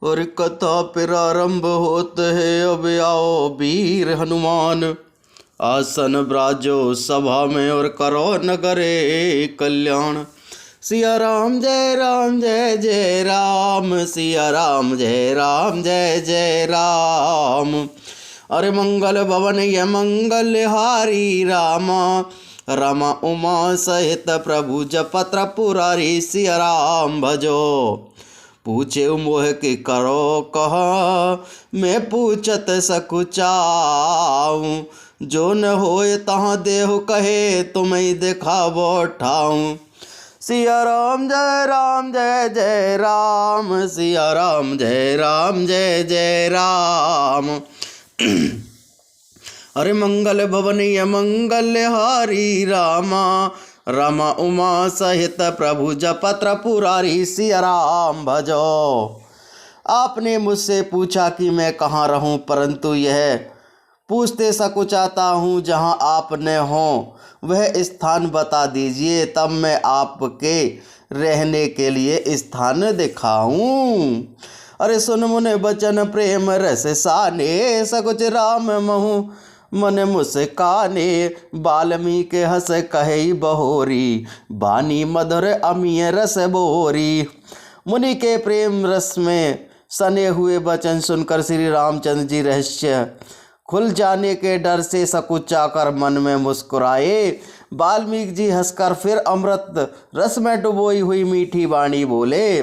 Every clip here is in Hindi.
और कथा प्रारंभ होत है। अब आओ वीर हनुमान, आसन ब्राजो सभा में और करो नगरे कल्याण। सिया राम जय राम जय जय राम, सिया राम जय राम जय जय राम। अरे मंगल भवन ये मंगल हारी रामा, रमा उमा सहित प्रभु जपत्र पुरारी। सिया राम भजो पूछे मोह के करो कहा, मैं पूछत सकुचाऊँ। जो न होए तहाँ देहु कहे, तुम्हें दिखावो ठाऊँ। सिया राम जय जय राम, सिया राम जय जय राम। अरे मंगल भवन ये मंगल हारी रामा, रमा उमा सहित प्रभु जपत्र पुरारी। सिया राम भजो। आपने मुझसे पूछा कि मैं कहाँ रहूं, परंतु यह पूछते सकुचाता हूँ जहाँ आप न हो वह स्थान बता दीजिए, तब मैं आपके रहने के लिए स्थान दिखाऊं। अरे सुन मुने बचन प्रेम रस साने, सकुच राम महु मन मुस्काने। वाल्मीकि हस कहे बहोरी, बानी मधुर अमीय रस बोरी। मुनि के प्रेम रस में सने हुए वचन सुनकर श्री रामचंद्र जी रहस्य खुल जाने के डर से सकुचाकर मन में मुस्कुराए। वाल्मीकि जी हंसकर फिर अमृत रस में डुबोई हुई मीठी वाणी बोले।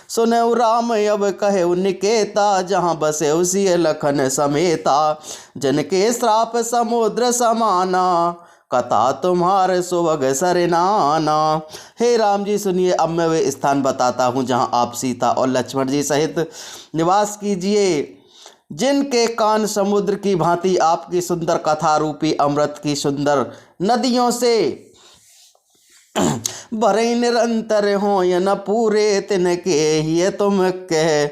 सुनऊ राम अब कहे निकेता, जहाँ बसे उसी लखन समेता। जनके श्राप समुद्र समाना, कथा तुम्हारे सुभग सरनाना। हे राम जी सुनिए, अब मैं वे स्थान बताता हूँ जहाँ आप सीता और लक्ष्मण जी सहित निवास कीजिए। जिनके कान समुद्र की भांति आपकी सुंदर कथा रूपी अमृत की सुंदर नदियों से भरे निरंतर हो या न पूरे, तिनके ये तुम कह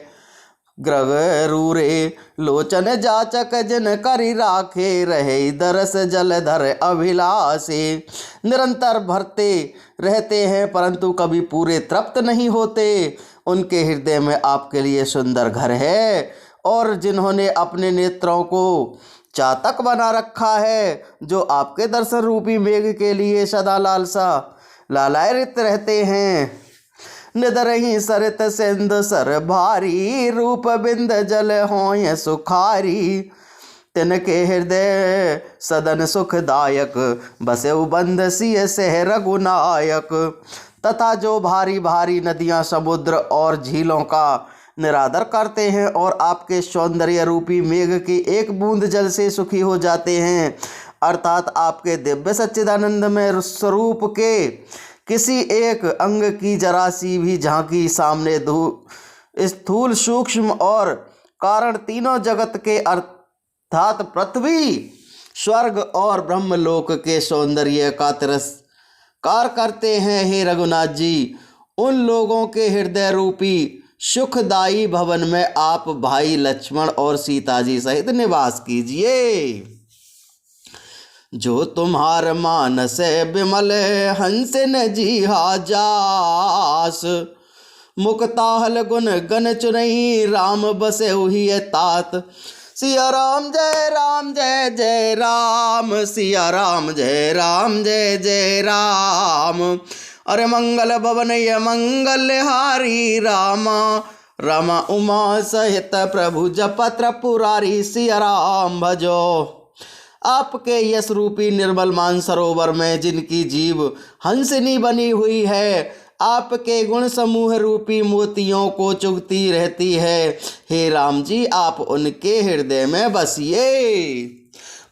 ग्रह रूरे। लोचन जाचक जिन करी राखे, रहे दरस जलधर अभिलाषे। निरंतर भरते रहते हैं परंतु कभी पूरे तृप्त नहीं होते। उनके हृदय में आपके लिए सुंदर घर है, और जिन्होंने अपने नेत्रों को चातक बना रखा है, जो आपके दर्शन रूपी मेघ के लिए सदा लालसा लालायित रहते हैं। निदरही सरित सिंधु सर भारी, रूप बिंद जल होय सुखारी। तिनके हृदय सदन सुखदायक, बसे बंध सिय सह रघुनायक। तथा जो भारी भारी नदियां समुद्र और झीलों का निरादर करते हैं और आपके सौंदर्य रूपी मेघ की एक बूंद जल से सुखी हो जाते हैं, अर्थात आपके दिव्य सच्चिदानंद में स्वरूप के किसी एक अंग की जरा सी भी झांकी सामने स्थूल सूक्ष्म और कारण तीनों जगत के अर्थात पृथ्वी स्वर्ग और ब्रह्मलोक के सौंदर्य का तिरस्कार करते हैं। हे रघुनाथ जी, उन लोगों के हृदय रूपी सुखदायी भवन में आप भाई लक्ष्मण और सीता जी सहित निवास कीजिए। जो तुम्हार मानस विमल हंस न जीहा जास, मुक्ताहल गुण गण चुनई, राम बसे हुई तात। सिया राम जय जय राम, सिया राम जय जय राम। अरे मंगल भवन ये मंगल हारी रामा, रमा उमा सहित प्रभु जपत्र पुरारी। सिया राम भजो। आपके यश रूपी निर्मल मान सरोवर में जिनकी जीव हंसनी बनी हुई है, आपके गुण समूह रूपी मोतियों को चुगती रहती है। हे राम जी, आप उनके हृदय में बसिए।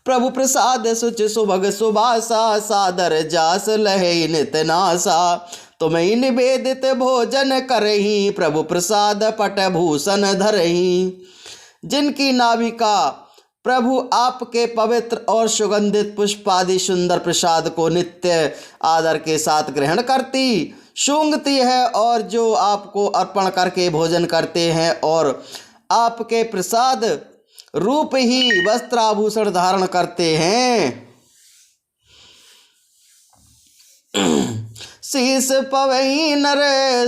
प्रभु प्रसाद सुच सुभग सुबासा, सादर जास लहे नित नासा। तुम्हें निवेदित भोजन करही, प्रभु प्रसाद पट भूषण धरही। जिनकी नाविका प्रभु आपके पवित्र और सुगंधित पुष्पादि सुंदर प्रसाद को नित्य आदर के साथ ग्रहण करती सूंघती है, और जो आपको अर्पण करके भोजन करते हैं और आपके प्रसाद रूप ही वस्त्राभूषण धारण करते हैं। शीस पवई नर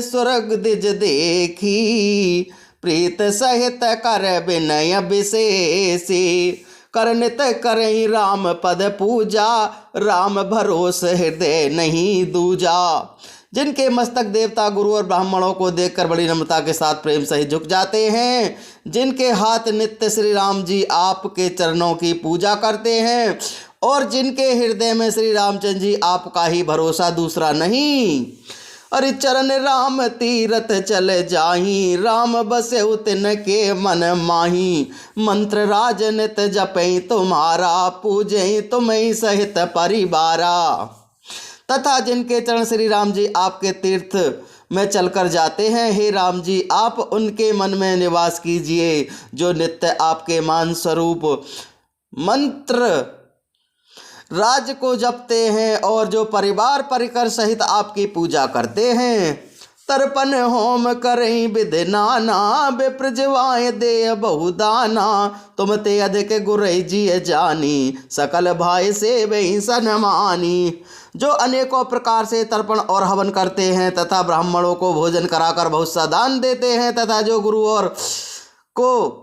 स्वर्ग दिज देखी, प्रीत सहित कर विनय विशेषी करनित करई राम पद पूजा राम भरोस हृदय नहीं दूजा। जिनके मस्तक देवता गुरु और ब्राह्मणों को देखकर बड़ी नम्रता के साथ प्रेम सहित झुक जाते हैं, जिनके हाथ नित्य श्री राम जी आपके चरणों की पूजा करते हैं और जिनके हृदय में श्री रामचंद्र जी आपका ही भरोसा दूसरा नहीं। अरे चरण राम तीरथ चले जाही राम बसे उतन के मन माही मंत्र राजनित जपई तुम्हारा पूजई तुम्हें सहित परिवारा। तथा जिनके चरण श्री राम जी आपके तीर्थ में चलकर जाते हैं, हे राम जी आप उनके मन में निवास कीजिए जो नित्य आपके मान स्वरूप मंत्र राज को जपते हैं और जो परिवार परिकर सहित आपकी पूजा करते हैं। तर्पण होम करई विधि नाना विप्रजवाए दे बहुदाना तुम ते अधिक गुरई जी जानी सकल भाई से वही सनमानी। जो अनेकों प्रकार से तर्पण और हवन करते हैं तथा ब्राह्मणों को भोजन कराकर बहुत सा दान देते हैं तथा जो गुरु और को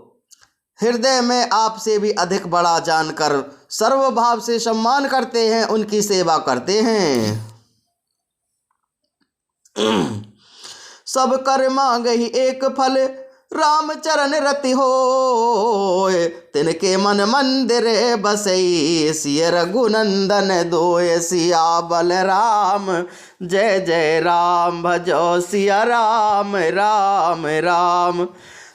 हृदय में आपसे भी अधिक बड़ा जानकर सर्वभाव से सम्मान करते हैं, उनकी सेवा करते हैं। सब कर मांगहि एक फल राम चरण रति होय तिनके मन मंदिर बसई सिय रघुनंदन दोय सिया बल राम जय जय राम भजो सिया राम राम राम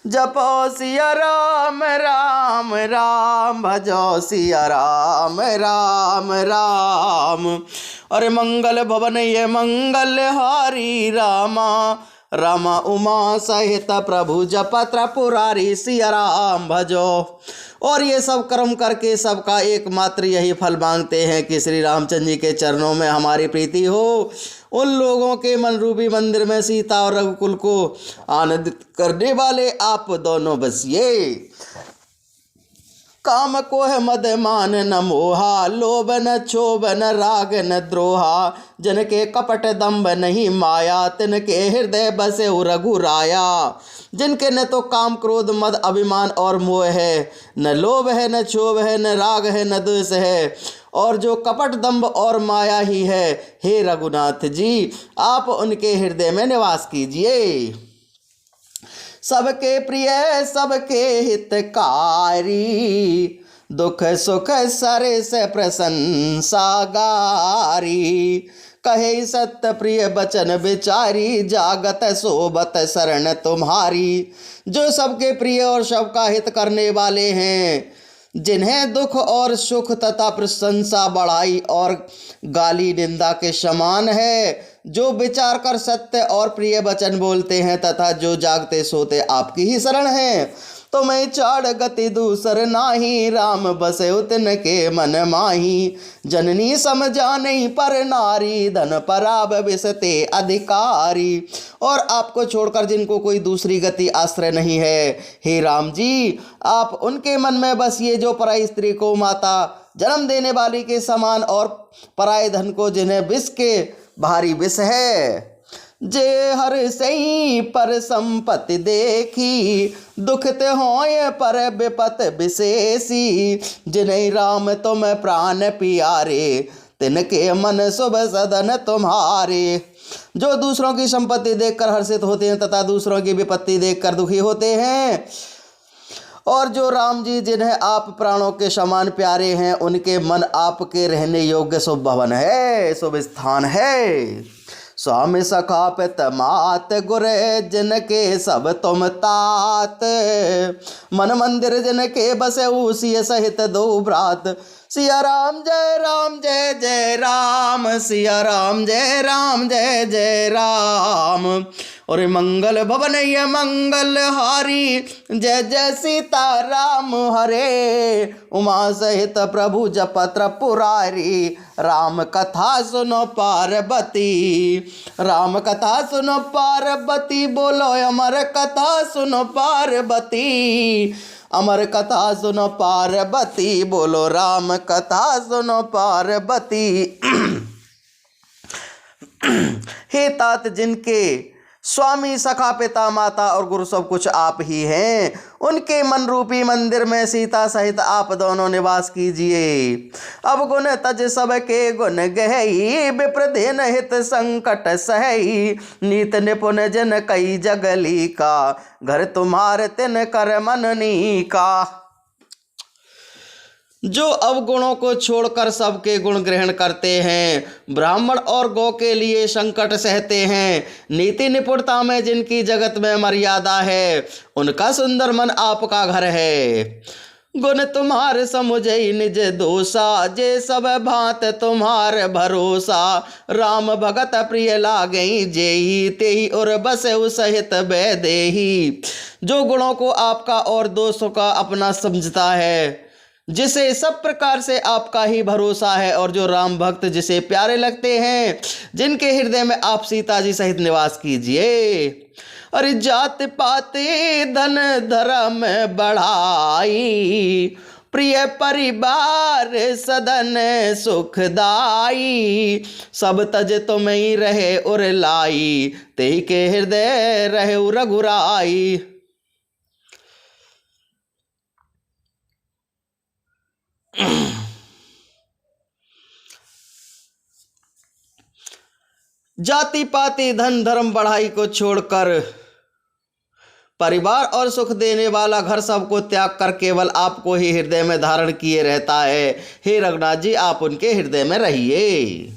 जपो सिया राम राम राम भजो सिया राम राम राम। अरे मंगल भवन ये मंगल हारी रामा रामा उमा सहित प्रभु जपत्र पुरारी सिया राम भजो। और ये सब कर्म करके सबका एकमात्र यही फल मांगते हैं कि श्री रामचंद्र जी के चरणों में हमारी प्रीति हो। उन लोगों के मन रूपी मंदिर में सीता और रघुकुल को आनंदित करने वाले आप दोनों बसिए। काम को है मद मान न मोहा लोभ न क्षोभ न राग न द्रोहा जिनके कपट दम्भ नहीं माया तिनके हृदय बसे रघुराया। जिनके न तो काम क्रोध मद अभिमान और मोह है, न लोभ है न क्षोभ है न राग है न द्वेष है और जो कपट दंभ और माया ही है, हे रघुनाथ जी आप उनके हृदय में निवास कीजिए। सबके प्रिय सबके हितकारी दुख सुख सरे से प्रशंसा गारी कहे सत्य प्रिय बचन विचारी जागत सोबत शरण तुम्हारी। जो सबके प्रिय और सबका हित करने वाले हैं, जिन्हें दुख और सुख तथा प्रशंसा बढ़ाई और गाली निंदा के समान है, जो विचार कर सत्य और प्रिय वचन बोलते हैं तथा जो जागते सोते आपकी ही शरण है। तो मैं चाड़ गति दूसर नाही राम बसे उतन के मन माही जननी समझा नहीं पर नारी धन पराब विसते अधिकारी। और आपको छोड़कर जिनको कोई दूसरी गति आश्रय नहीं है, हे राम जी आप उनके मन में बसिए जो पराई स्त्री को माता जन्म देने वाली के समान और पराये धन को जिन्हें विष के भारी विष है। जे हर सही पर संपत्ति देखी दुखत होय पर विपत विशेषी जिन्हें राम तुम प्राण प्यारे तिनके मन शुभ सदन तुम्हारे। जो दूसरों की संपत्ति देखकर हर्षित होते हैं तथा दूसरों की विपत्ति देखकर दुखी होते हैं और जो राम जी जिन्हें आप प्राणों के समान प्यारे हैं, उनके मन आपके रहने योग्य शुभ भवन है, शुभ स्थान है। स्वामी सखा पित मात गुरे जिनके सब तुम तात मन मंदिर जिनके बसे उसी सहित दो भ्रात। सिया राम जय राम जय जय राम सिया राम जय राम जय जय राम। और मंगल भवन ये मंगल हारी जय जय सीता राम हरे उमा सहित प्रभु जपत्र पुरारी। राम कथा सुनो पार्वती राम कथा सुनो पार्वती बोलो अमर कथा सुनो पार्वती अमर कथा सुनो पार्वती बोलो राम कथा सुनो पार्वती। हे तात जिनके स्वामी सखा पिता माता और गुरु सब कुछ आप ही हैं। उनके मन रूपी मंदिर में सीता सहित आप दोनों निवास कीजिए। अब गुण तज सबके गुण गहई, विप्रदेन हित संकट सहई, नीत निपुण जन कई जगली का, घर तुम्हारे तिन कर मननी का। जो अवगुणों को छोड़कर सबके गुण ग्रहण करते हैं, ब्राह्मण और गौ के लिए संकट सहते हैं, नीति निपुणता में जिनकी जगत में मर्यादा है, उनका सुंदर मन आपका घर है। गुण तुम्हारे समुझै निज दोषा, जे सब भांत तुम्हारे भरोसा, राम भगत प्रिय लागई जेहि, तेहि और बसहु सहित बैदेहि। जो गुणों को आपका और दोषों का अपना समझता है, जिसे सब प्रकार से आपका ही भरोसा है, और जो राम भक्त जिसे प्यारे लगते हैं, जिनके हृदय में आप सीता जी सहित निवास कीजिए। अरे जात पाते धन धर्म बढ़ाई, प्रिय परिवार सदन सुखदाई, सब तज तुम ही रहे उर लाई, तेहि के हृदय रहे रघुराई। जाति पाति धन धर्म बढ़ाई को छोड़कर परिवार और सुख देने वाला घर सबको त्याग कर केवल आपको ही हृदय में धारण किए रहता है। हे रघुनाथ जी, आप उनके हृदय में रहिए।